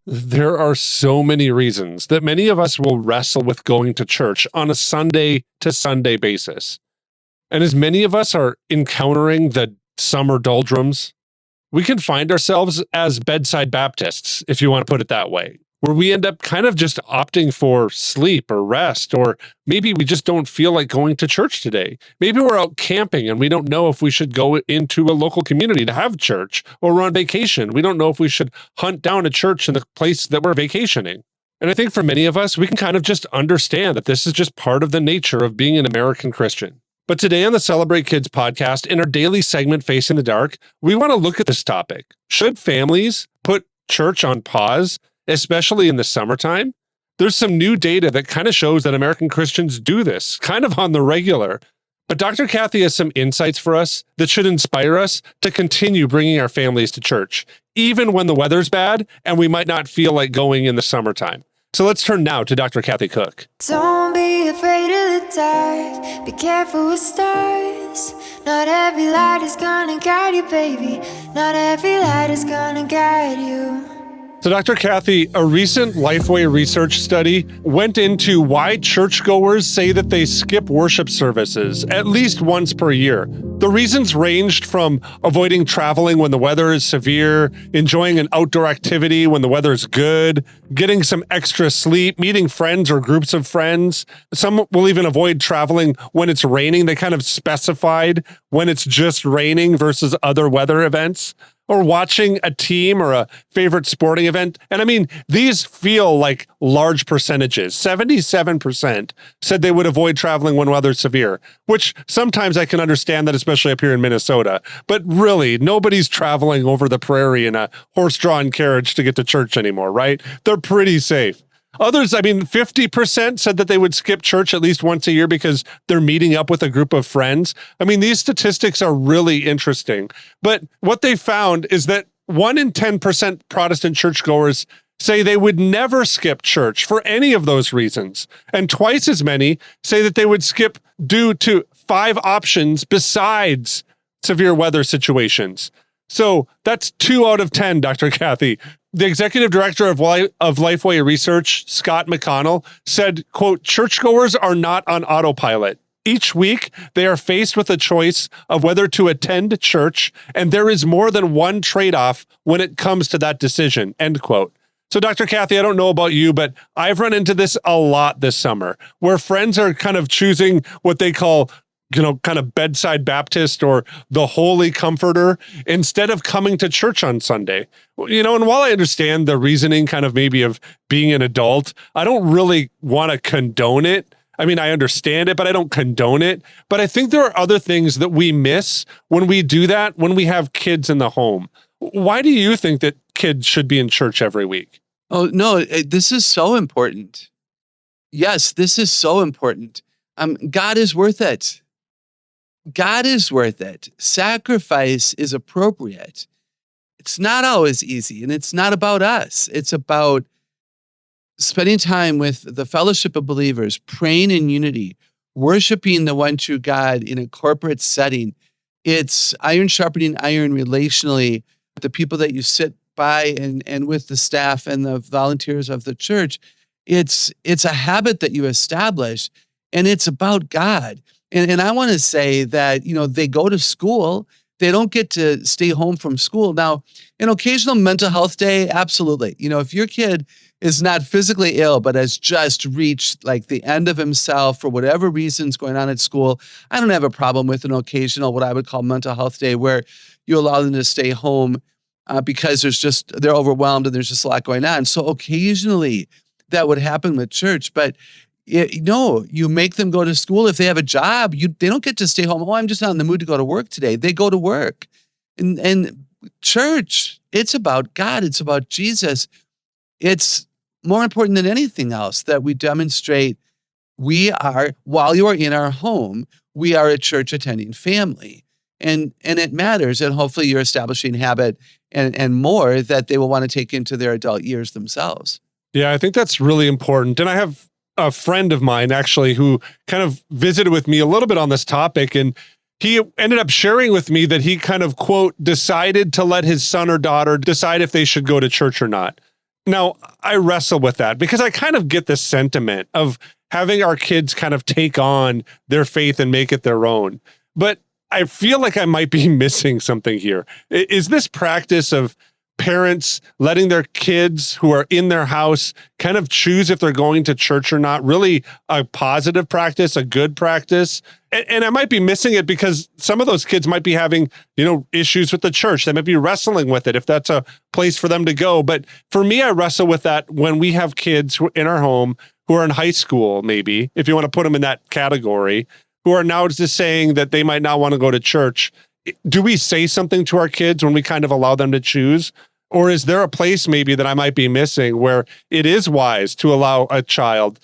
There are so many reasons that many of us will wrestle with going to church on a Sunday to Sunday basis. And as many of us are encountering the summer doldrums, we can find ourselves as bedside Baptists, if you want to put it that way, where we end up kind of just opting for sleep or rest, or maybe we just don't feel like going to church today. Maybe we're out camping and we don't know if we should go into a local community to have church, or we're on vacation. We don't know if we should hunt down a church in the place that we're vacationing. And I think for many of us, we can kind of just understand that this is just part of the nature of being an American Christian. But today on the Celebrate Kids podcast, in our daily segment, Facing the Dark, we want to look at this topic. Should families put church on pause, especially in the summertime? There's some new data that kind of shows that American Christians do this, kind of on the regular. But Dr. Kathy has some insights for us that should inspire us to continue bringing our families to church, even when the weather's bad and we might not feel like going in the summertime. So let's turn now to Dr. Kathy Cook. Don't be afraid of the dark. Be careful with stars. Not every light is gonna guide you, baby. Not every light is gonna guide you. So Dr. Kathy, a recent LifeWay research study went into why churchgoers say that they skip worship services at least once per year. The reasons ranged from avoiding traveling when the weather is severe, enjoying an outdoor activity when the weather is good, getting some extra sleep, meeting friends or groups of friends. Some will even avoid traveling when it's raining. They kind of specified when it's just raining versus other weather events, or watching a team or a favorite sporting event. And I mean, these feel like large percentages. 77% said they would avoid traveling when weather's severe, which sometimes I can understand that, especially up here in Minnesota. But really, nobody's traveling over the prairie in a horse-drawn carriage to get to church anymore, right? They're pretty safe. Others, 50% said that they would skip church at least once a year because they're meeting up with a group of friends. These statistics are really interesting. But what they found is that 1 in 10% Protestant churchgoers say they would never skip church for any of those reasons. And twice as many say that they would skip due to 5 options besides severe weather situations. So that's 2 out of 10, Dr. Kathy. The executive director of LifeWay Research, Scott McConnell, said, quote, churchgoers are not on autopilot. Each week, they are faced with a choice of whether to attend church, and there is more than one trade-off when it comes to that decision, end quote. So, Dr. Kathy, I don't know about you, but I've run into this a lot this summer, where friends are kind of choosing what they call kind of bedside Baptist or the Holy Comforter instead of coming to church on Sunday. And while I understand the reasoning kind of maybe of being an adult, I don't really want to condone it. I understand it, but I don't condone it. But I think there are other things that we miss when we do that, when we have kids in the home. Why do you think that kids should be in church every week? Oh, no, this is so important. Yes, this is so important. God is worth it. God is worth it. Sacrifice is appropriate. It's not always easy, and it's not about us. It's about spending time with the fellowship of believers, praying in unity, worshiping the one true God in a corporate setting. It's iron sharpening iron relationally. The people that you sit by and with the staff and the volunteers of the church, it's a habit that you establish, and it's about God. And I want to say that, they go to school. They don't get to stay home from school. Now, an occasional mental health day, absolutely. If your kid is not physically ill, but has just reached like the end of himself for whatever reasons going on at school, I don't have a problem with an occasional, what I would call mental health day, where you allow them to stay home because they're overwhelmed and there's just a lot going on. So occasionally that would happen with church, but you make them go to school. If they have a job, they don't get to stay home. Oh, I'm just not in the mood to go to work today. They go to work. And church, it's about God. It's about Jesus. It's more important than anything else that we demonstrate while you are in our home, we are a church attending family. And it matters. And hopefully you're establishing habit and more that they will want to take into their adult years themselves. Yeah, I think that's really important. And I have a friend of mine actually who kind of visited with me a little bit on this topic, and he ended up sharing with me that he kind of, quote, decided to let his son or daughter decide if they should go to church or not. Now, I wrestle with that because I kind of get the sentiment of having our kids kind of take on their faith and make it their own. But I feel like I might be missing something here. Is this practice of parents letting their kids who are in their house kind of choose if they're going to church or not really a positive practice, a good practice? And I might be missing it because some of those kids might be having, issues with the church. They might be wrestling with it if that's a place for them to go. But for me, I wrestle with that when we have kids in our home who are in high school, maybe, if you want to put them in that category, who are now just saying that they might not want to go to church. Do we say something to our kids when we kind of allow them to choose? Or is there a place maybe that I might be missing where it is wise to allow a child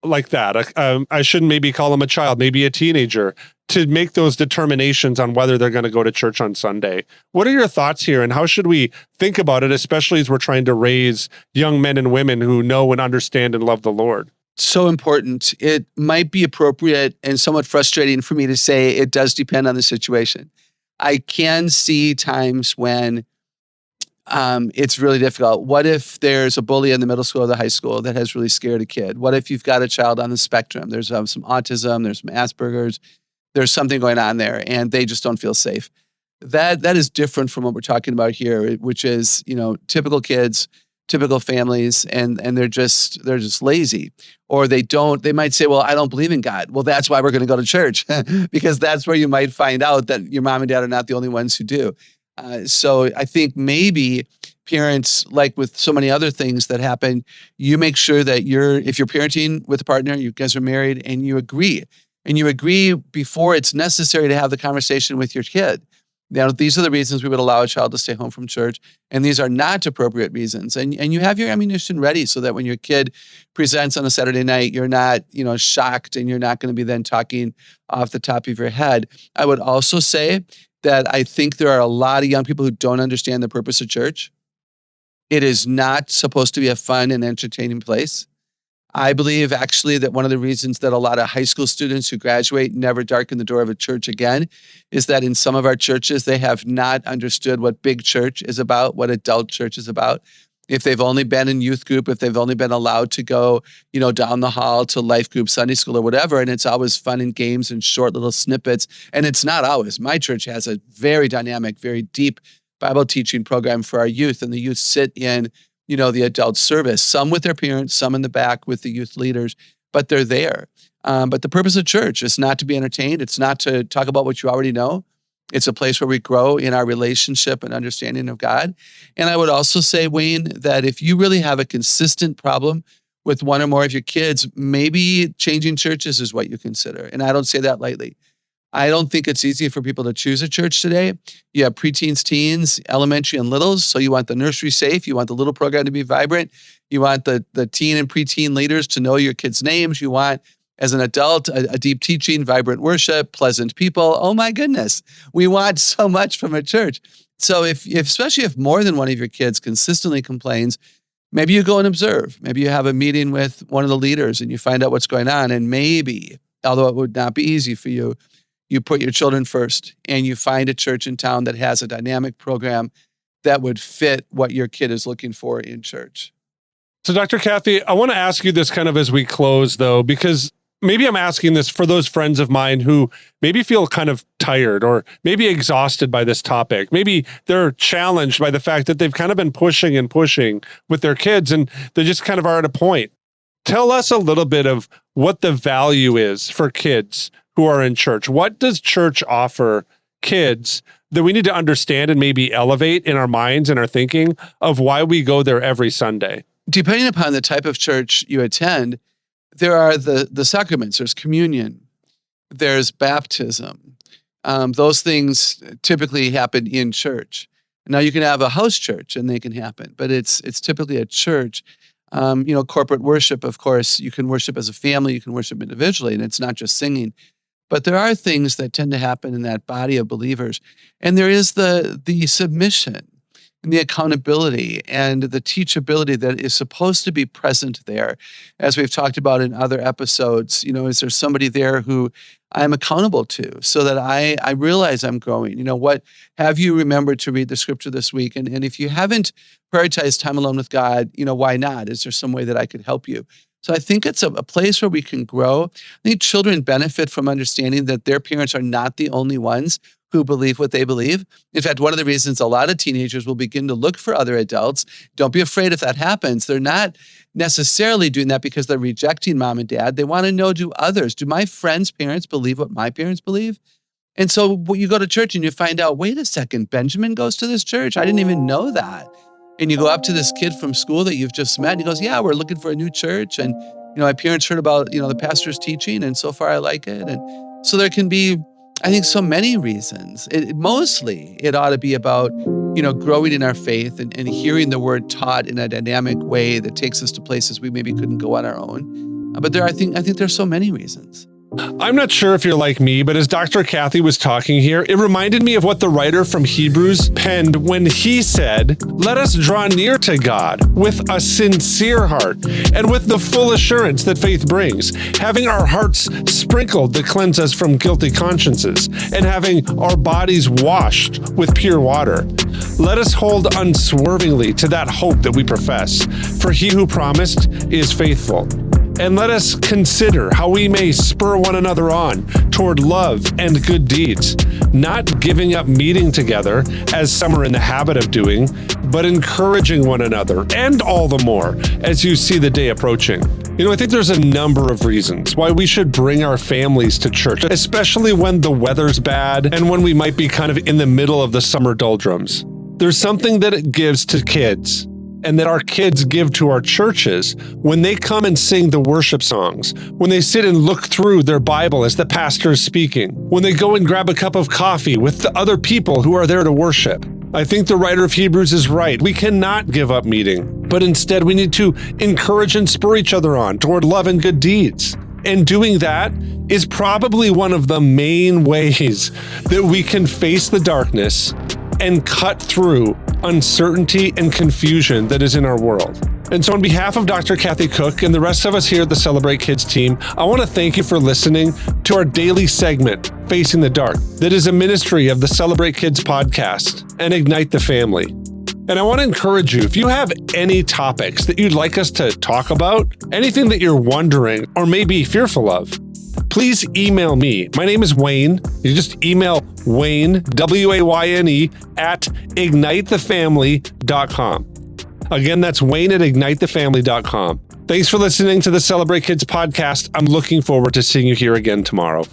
like that? I shouldn't maybe call them a child, maybe a teenager, to make those determinations on whether they're going to go to church on Sunday. What are your thoughts here, and how should we think about it, especially as we're trying to raise young men and women who know and understand and love the Lord? So important. It might be appropriate and somewhat frustrating for me to say it does depend on the situation. I can see times when it's really difficult. What if there's a bully in the middle school or the high school that has really scared a kid? What if you've got a child on the spectrum? There's some autism, there's some Asperger's, there's something going on there, and they just don't feel safe. That is different from what we're talking about here, which is, typical kids, typical families, and they're just lazy. Or they might say, well, I don't believe in God. Well, that's why we're going to go to church, because that's where you might find out that your mom and dad are not the only ones who do. So I think maybe parents, like with so many other things that happen, you make sure that if you're parenting with a partner, you guys are married, and you agree. And you agree before it's necessary to have the conversation with your kid. Now, these are the reasons we would allow a child to stay home from church, and these are not appropriate reasons. And you have your ammunition ready so that when your kid presents on a Saturday night, you're not, shocked, and you're not going to be then talking off the top of your head. I would also say that I think there are a lot of young people who don't understand the purpose of church. It is not supposed to be a fun and entertaining place. I believe actually that one of the reasons that a lot of high school students who graduate never darken the door of a church again is that in some of our churches, they have not understood what big church is about, what adult church is about. If they've only been in youth group, if they've only been allowed to go, down the hall to life group, Sunday school or whatever, and it's always fun and games and short little snippets. And it's not always. My church has a very dynamic, very deep Bible teaching program for our youth, and the youth sit in the adult service, some with their parents, some in the back with the youth leaders, but they're there. But the purpose of church is not to be entertained. It's not to talk about what you already know. It's a place where we grow in our relationship and understanding of God. And I would also say, Wayne, that if you really have a consistent problem with one or more of your kids, maybe changing churches is what you consider. And I don't say that lightly. I don't think it's easy for people to choose a church today. You have preteens, teens, elementary, and littles. So you want the nursery safe. You want the little program to be vibrant. You want the teen and preteen leaders to know your kids' names. You want, as an adult, a deep teaching, vibrant worship, pleasant people. Oh my goodness. We want so much from a church. So especially if more than one of your kids consistently complains, maybe you go and observe. Maybe you have a meeting with one of the leaders and you find out what's going on. And maybe, although it would not be easy for you, you put your children first and you find a church in town that has a dynamic program that would fit what your kid is looking for in church. So Dr. Kathy, I want to ask you this kind of as we close though, because maybe I'm asking this for those friends of mine who maybe feel kind of tired or maybe exhausted by this topic. Maybe they're challenged by the fact that they've kind of been pushing and pushing with their kids and they just kind of are at a point. Tell us a little bit of what the value is for kids who are in church. What does church offer kids that we need to understand and maybe elevate in our minds and our thinking of why we go there every Sunday? Depending upon the type of church you attend, there are the sacraments. There's communion. There's baptism. Those things typically happen in church. Now you can have a house church and they can happen, but it's typically a church. Corporate worship, of course, you can worship as a family, you can worship individually, and it's not just singing. But there are things that tend to happen in that body of believers. And there is the submission. and the accountability and the teachability that is supposed to be present there. As we've talked about in other episodes, is there somebody there who I'm accountable to so that I realize I'm growing? What have you remembered to read the scripture this week? And if you haven't prioritized time alone with God, why not? Is there some way that I could help you? So I think it's a place where we can grow. I think children benefit from understanding that their parents are not the only ones who believe what they believe. In fact, one of the reasons a lot of teenagers will begin to look for other adults, don't be afraid if that happens. They're not necessarily doing that because they're rejecting mom and dad. They want to know, do my friends' parents believe what my parents believe? And so you go to church and you find out, wait a second, Benjamin goes to this church? I didn't even know that. And you go up to this kid from school that you've just met and he goes, yeah, we're looking for a new church. And, my parents heard about, the pastor's teaching and so far I like it. And so there can be, I think, so many reasons. Mostly it ought to be about, growing in our faith and hearing the word taught in a dynamic way that takes us to places we maybe couldn't go on our own. But I think there's so many reasons. I'm not sure if you're like me, but as Dr. Kathy was talking here, it reminded me of what the writer from Hebrews penned when he said, let us draw near to God with a sincere heart and with the full assurance that faith brings, having our hearts sprinkled to cleanse us from guilty consciences and having our bodies washed with pure water. Let us hold unswervingly to that hope that we profess, for he who promised is faithful. And let us consider how we may spur one another on toward love and good deeds, not giving up meeting together, as some are in the habit of doing, but encouraging one another, and all the more as you see the day approaching. I think there's a number of reasons why we should bring our families to church, especially when the weather's bad and when we might be kind of in the middle of the summer doldrums. There's something that it gives to kids and that our kids give to our churches when they come and sing the worship songs, when they sit and look through their Bible as the pastor is speaking, when they go and grab a cup of coffee with the other people who are there to worship. I think the writer of Hebrews is right. We cannot give up meeting, but instead we need to encourage and spur each other on toward love and good deeds. And doing that is probably one of the main ways that we can face the darkness and cut through uncertainty and confusion that is in our world. And so on behalf of Dr. Kathy Cook and the rest of us here at the Celebrate Kids team, I want to thank you for listening to our daily segment, Facing the Dark, that is a ministry of the Celebrate Kids podcast and Ignite the Family. And I want to encourage you, if you have any topics that you'd like us to talk about, anything that you're wondering or maybe fearful of, please email me. My name is Wayne. You just email Wayne, W-A-Y-N-E, at ignitethefamily.com. Again, that's Wayne at ignitethefamily.com. Thanks for listening to the Celebrate Kids podcast. I'm looking forward to seeing you here again tomorrow.